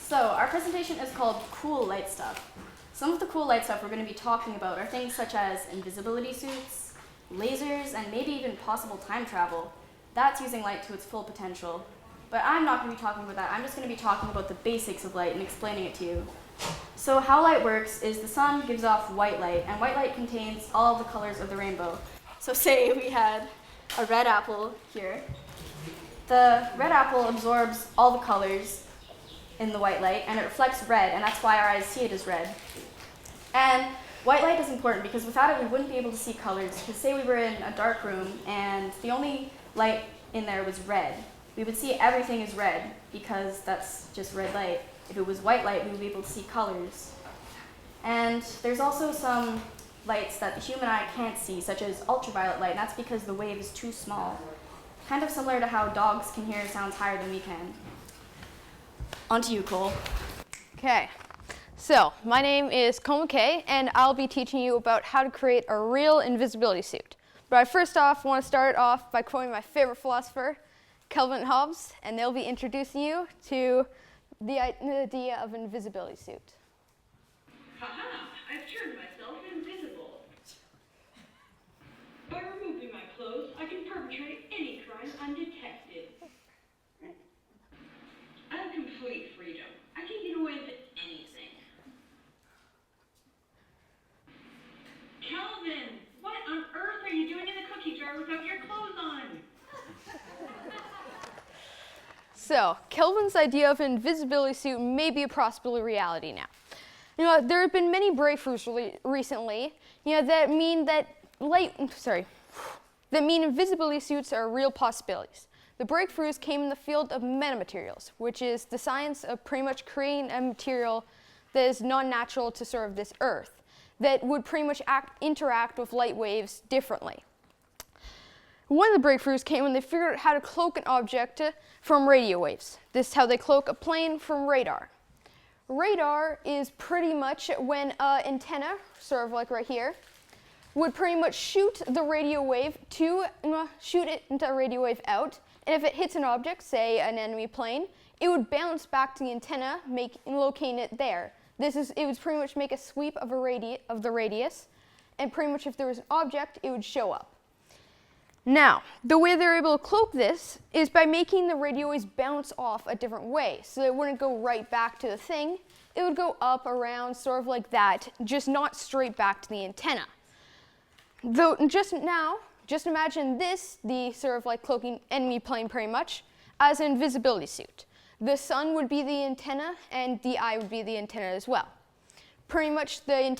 So our presentation is called Cool Light Stuff. Some of the cool light stuff we're going to be talking about are things such as invisibility suits, lasers, and maybe even possible time travel. That's using light to its full potential. But I'm not going to be talking about that. I'm just going to be talking about the basics of light and explaining it to you. So how light works is the sun gives off white light, and white light contains all of the colors of the rainbow. So say we had a red apple here. The red apple absorbs all the colors in the white light, and it reflects red, and that's why our eyes see it as red. And white light is important because without it we wouldn't be able to see colors. Because say we were in a dark room and the only light in there was red. We would see everything as red because that's just red light. If it was white light, we would be able to see colors. And there's also some lights that the human eye can't see, such as ultraviolet light, and that's because the wave is too small. Kind of similar to how dogs can hear sounds higher than we can. On to you, Cole. Okay, so my name is Cole McKay, and I'll be teaching you about how to create a real invisibility suit. But I first off want to start off by quoting my favorite philosopher, Kelvin and Hobbes, and they'll be introducing you to the idea of an invisibility suit. Haha, I've turned myself invisible. By removing my clothes, I can perpetrate any crime undetected. I have complete freedom. I can get away with anything. Kelvin, what on earth are you doing in the cookie jar without your clothes on? So, Kelvin's idea of an invisibility suit may be a possible reality now. There have been many breakthroughs recently, that mean invisibility suits are real possibilities. The breakthroughs came in the field of metamaterials, which is the science of pretty much creating a material that is non-natural to sort of this Earth, that would pretty much interact with light waves differently. One of the breakthroughs came when they figured out how to cloak an object from radio waves. This is how they cloak a plane from radar. Radar is pretty much when an antenna, sort of like right here, would pretty much shoot the radio wave shoot it into a radio wave out, and if it hits an object, say an enemy plane, it would bounce back to the antenna, locating it there. It would pretty much make a sweep of the radius, and pretty much if there was an object, it would show up. Now, the way they're able to cloak this is by making the radio waves bounce off a different way, so it wouldn't go right back to the thing. It would go up, around, sort of like that, just not straight back to the antenna. Though just imagine this, the sort of like cloaking enemy plane pretty much, as an invisibility suit. The sun would be the antenna, and the eye would be the antenna as well. Pretty much the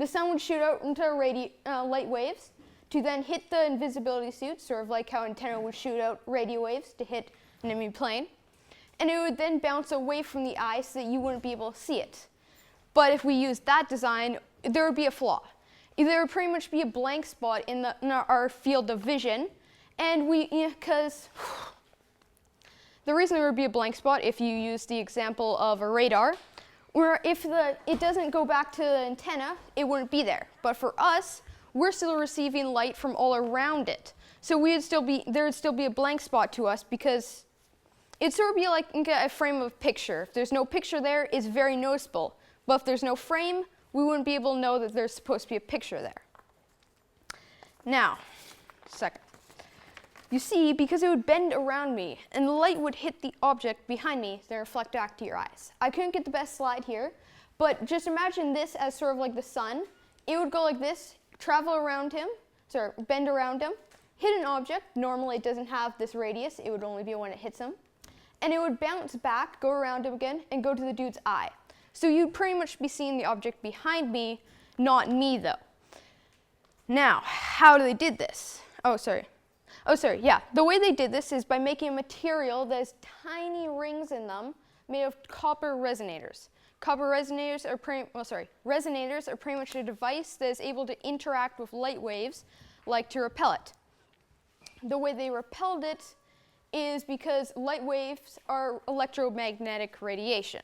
sun would shoot out into light waves to then hit the invisibility suit, sort of like how an antenna would shoot out radio waves to hit an enemy plane. And it would then bounce away from the eye so that you wouldn't be able to see it. But if we used that design, there would be a flaw. There would pretty much be a blank spot in our field of vision, and because the reason there would be a blank spot, if you use the example of a radar, where if it doesn't go back to the antenna, it wouldn't be there. But for us, we're still receiving light from all around it, so there would still be a blank spot to us because it'd sort of be like a frame of a picture. If there's no picture there, it's very noticeable. But if there's no frame, we wouldn't be able to know that there's supposed to be a picture there. Now, second. You see, because it would bend around me, and the light would hit the object behind me, then reflect back to your eyes. I couldn't get the best slide here, but just imagine this as sort of like the sun. It would go like this, bend around him, hit an object. Normally it doesn't have this radius, it would only be when it hits him. And it would bounce back, go around him again, and go to the dude's eye. So you'd pretty much be seeing the object behind me, not me though. Now, how they did this? The way they did this is by making a material that has tiny rings in them made of copper resonators. Resonators are pretty much a device that is able to interact with light waves, like to repel it. The way they repelled it is because light waves are electromagnetic radiation.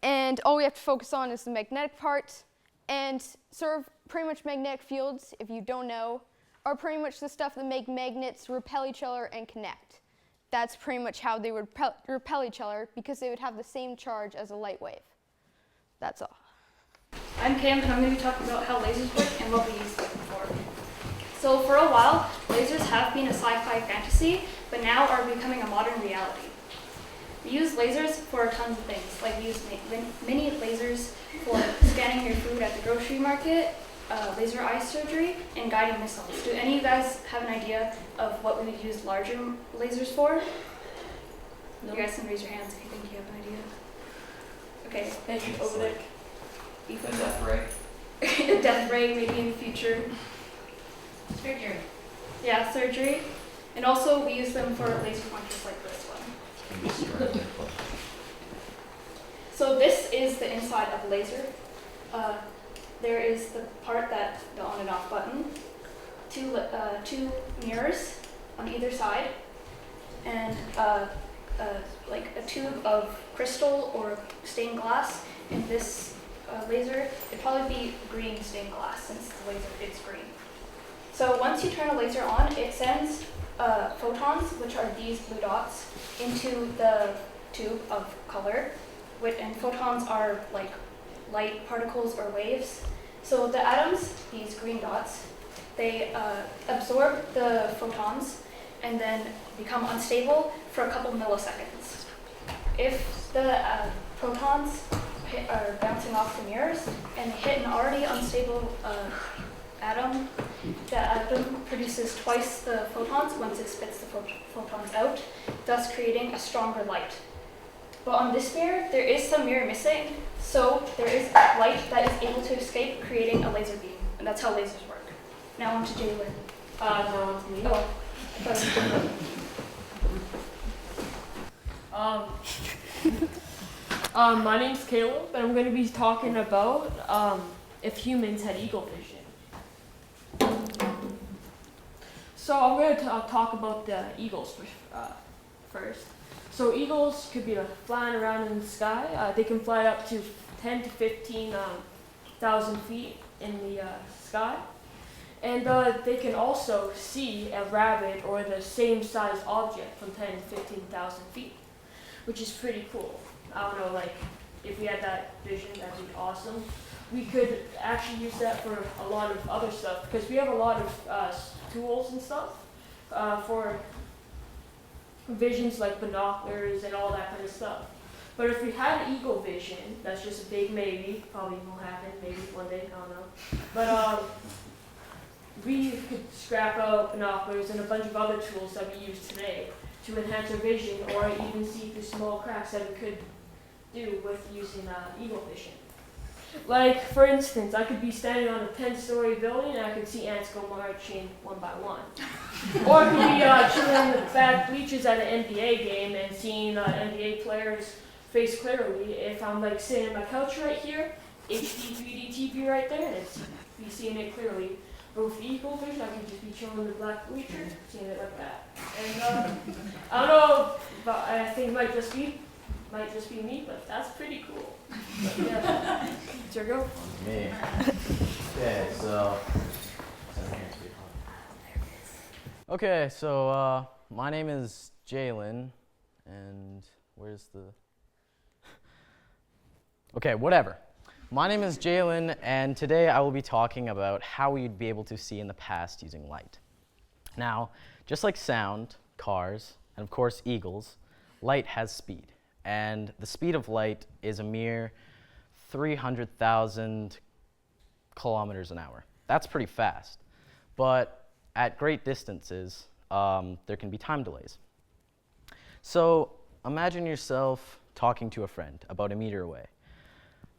And all we have to focus on is the magnetic part, and sort of pretty much magnetic fields, if you don't know, are pretty much the stuff that make magnets repel each other and connect. that's pretty much how they would repel each other, because they would have the same charge as a light wave. That's all. I'm Cam, and I'm going to be talking about how lasers work and what we use them for. So for a while, lasers have been a sci-fi fantasy, but now are becoming a modern reality. We use lasers for tons of things, like we use mini lasers for scanning your food at the grocery market, laser eye surgery, and guiding missiles. Do any of you guys have an idea of what we would use larger lasers for? No. You guys can raise your hands if you think you have an idea. Okay, then over there. A death ray? A death ray, maybe in the future. Surgery. Yeah, surgery. And also we use them for laser pointers like this one. So this is the inside of a laser. There is the part that the on and off button, two mirrors on either side, and like a tube of crystal or stained glass. In this laser, it'd probably be green stained glass since the laser is green. So once you turn a laser on, it sends photons, which are these blue dots, into the tube of color. And photons are like light particles or waves. So the atoms, these green dots, they absorb the photons and then become unstable for a couple milliseconds. If the protons are bouncing off the mirrors and hit an already unstable atom, the atom produces twice the photons once it spits the photons out, thus creating a stronger light. But on this mirror, there is some mirror missing, so there is light that is able to escape, creating a laser beam, and that's how lasers work. Now on to Jalen. No, it's me. Oh, I thought it was My name's Caleb, and I'm going to be talking about if humans had eagle vision. So I'm going to talk about the eagles first. So eagles could be flying around in the sky. They can fly up to 10 to 15,000 feet in the sky. And they can also see a rabbit or the same size object from 10 to 15,000 feet, which is pretty cool. I don't know, like, if we had that vision, that'd be awesome. We could actually use that for a lot of other stuff, because we have a lot of tools and stuff for visions like binoculars and all that kind of stuff. But if we had eagle vision, that's just a big maybe, probably won't happen, maybe one day, I don't know. But we could scrap out binoculars and a bunch of other tools that we use today to enhance our vision, or even see through small cracks that we could do with using eagle vision. Like, for instance, I could be standing on a 10-story building and I could see ants go marching one by one. Or I could be chilling in the back bleachers at an NBA game and seeing NBA players' face clearly. If I'm like sitting on my couch right here, HD 3D TV right there, and be seeing it clearly. But with eagle vision, I could just be chilling in the black bleachers, seeing it like that. And I don't know, but I think it might just be me, but that's pretty cool. But, yeah. It's your go. Me. Okay, so. Okay, so my name is Jalen, and where's the. Okay, whatever. My name is Jalen, and today I will be talking about how we'd be able to see in the past using light. Now, just like sound, cars, and of course eagles, light has speed. And the speed of light is a mere 300,000 kilometers an hour. That's pretty fast. But at great distances, there can be time delays. So imagine yourself talking to a friend about a meter away.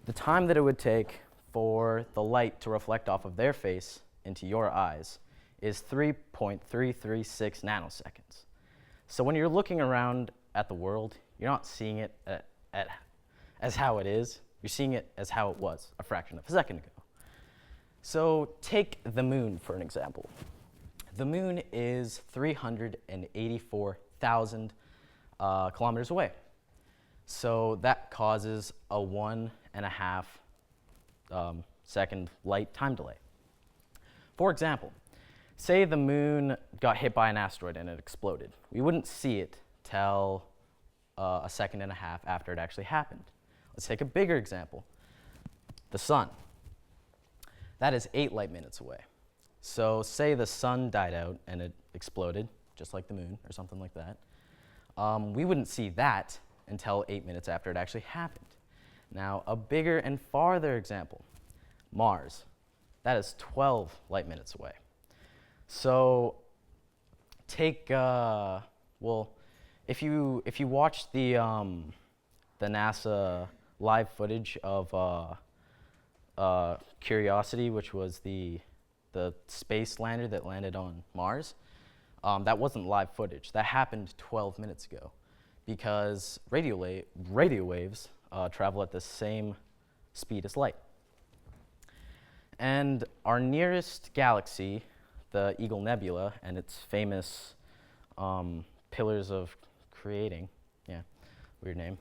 The time that it would take for the light to reflect off of their face into your eyes is 3.336 nanoseconds. So when you're looking around at the world, you're not seeing it as how it is. You're seeing it as how it was a fraction of a second ago. So take the moon for an example. The moon is 384,000 kilometers away. So that causes a 1.5 second light time delay. For example, say the moon got hit by an asteroid and it exploded. We wouldn't see it tell a second and a half after it actually happened. Let's take a bigger example. The sun. That is 8 light minutes away. So say the sun died out and it exploded, just like the moon or something like that. We wouldn't see that until 8 minutes after it actually happened. Now, a bigger and farther example, Mars. That is 12 light minutes away. So take, well, if you watch the NASA live footage of Curiosity, which was the space lander that landed on Mars, that wasn't live footage. That happened 12 minutes ago because radio waves travel at the same speed as light. And our nearest galaxy, the Eagle Nebula, and its famous pillars of creating, yeah, weird name,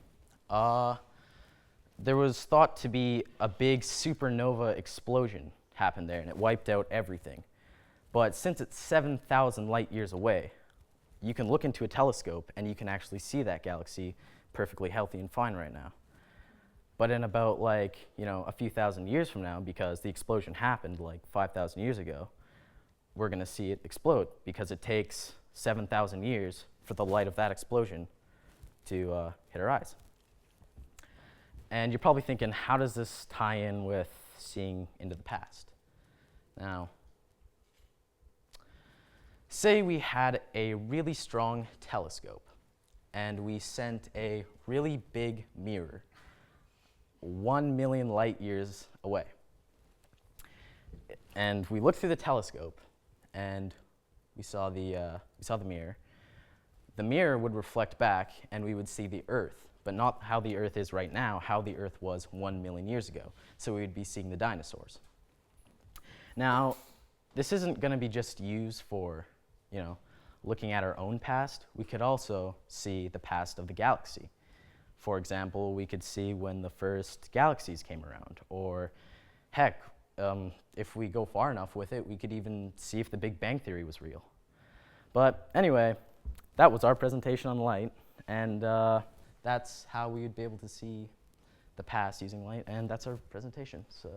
there was thought to be a big supernova explosion happened there, and it wiped out everything. But since it's 7,000 light years away, you can look into a telescope and you can actually see that galaxy perfectly healthy and fine right now. But in about a few thousand years from now, because the explosion happened 5,000 years ago, we're going to see it explode because it takes 7,000 years for the light of that explosion to hit our eyes. And you're probably thinking, how does this tie in with seeing into the past? Now, say we had a really strong telescope and we sent a really big mirror 1 million light years away. And we looked through the telescope and we saw the mirror. The mirror would reflect back and we would see the Earth, but not how the Earth is right now, how the Earth was 1 million years ago. So we would be seeing the dinosaurs. Now, this isn't going to be just used for, looking at our own past. We could also see the past of the galaxy. For example, we could see when the first galaxies came around, or heck, if we go far enough with it, we could even see if the Big Bang Theory was real. But anyway, that was our presentation on light, and that's how we would be able to see the past using light, and that's our presentation. So.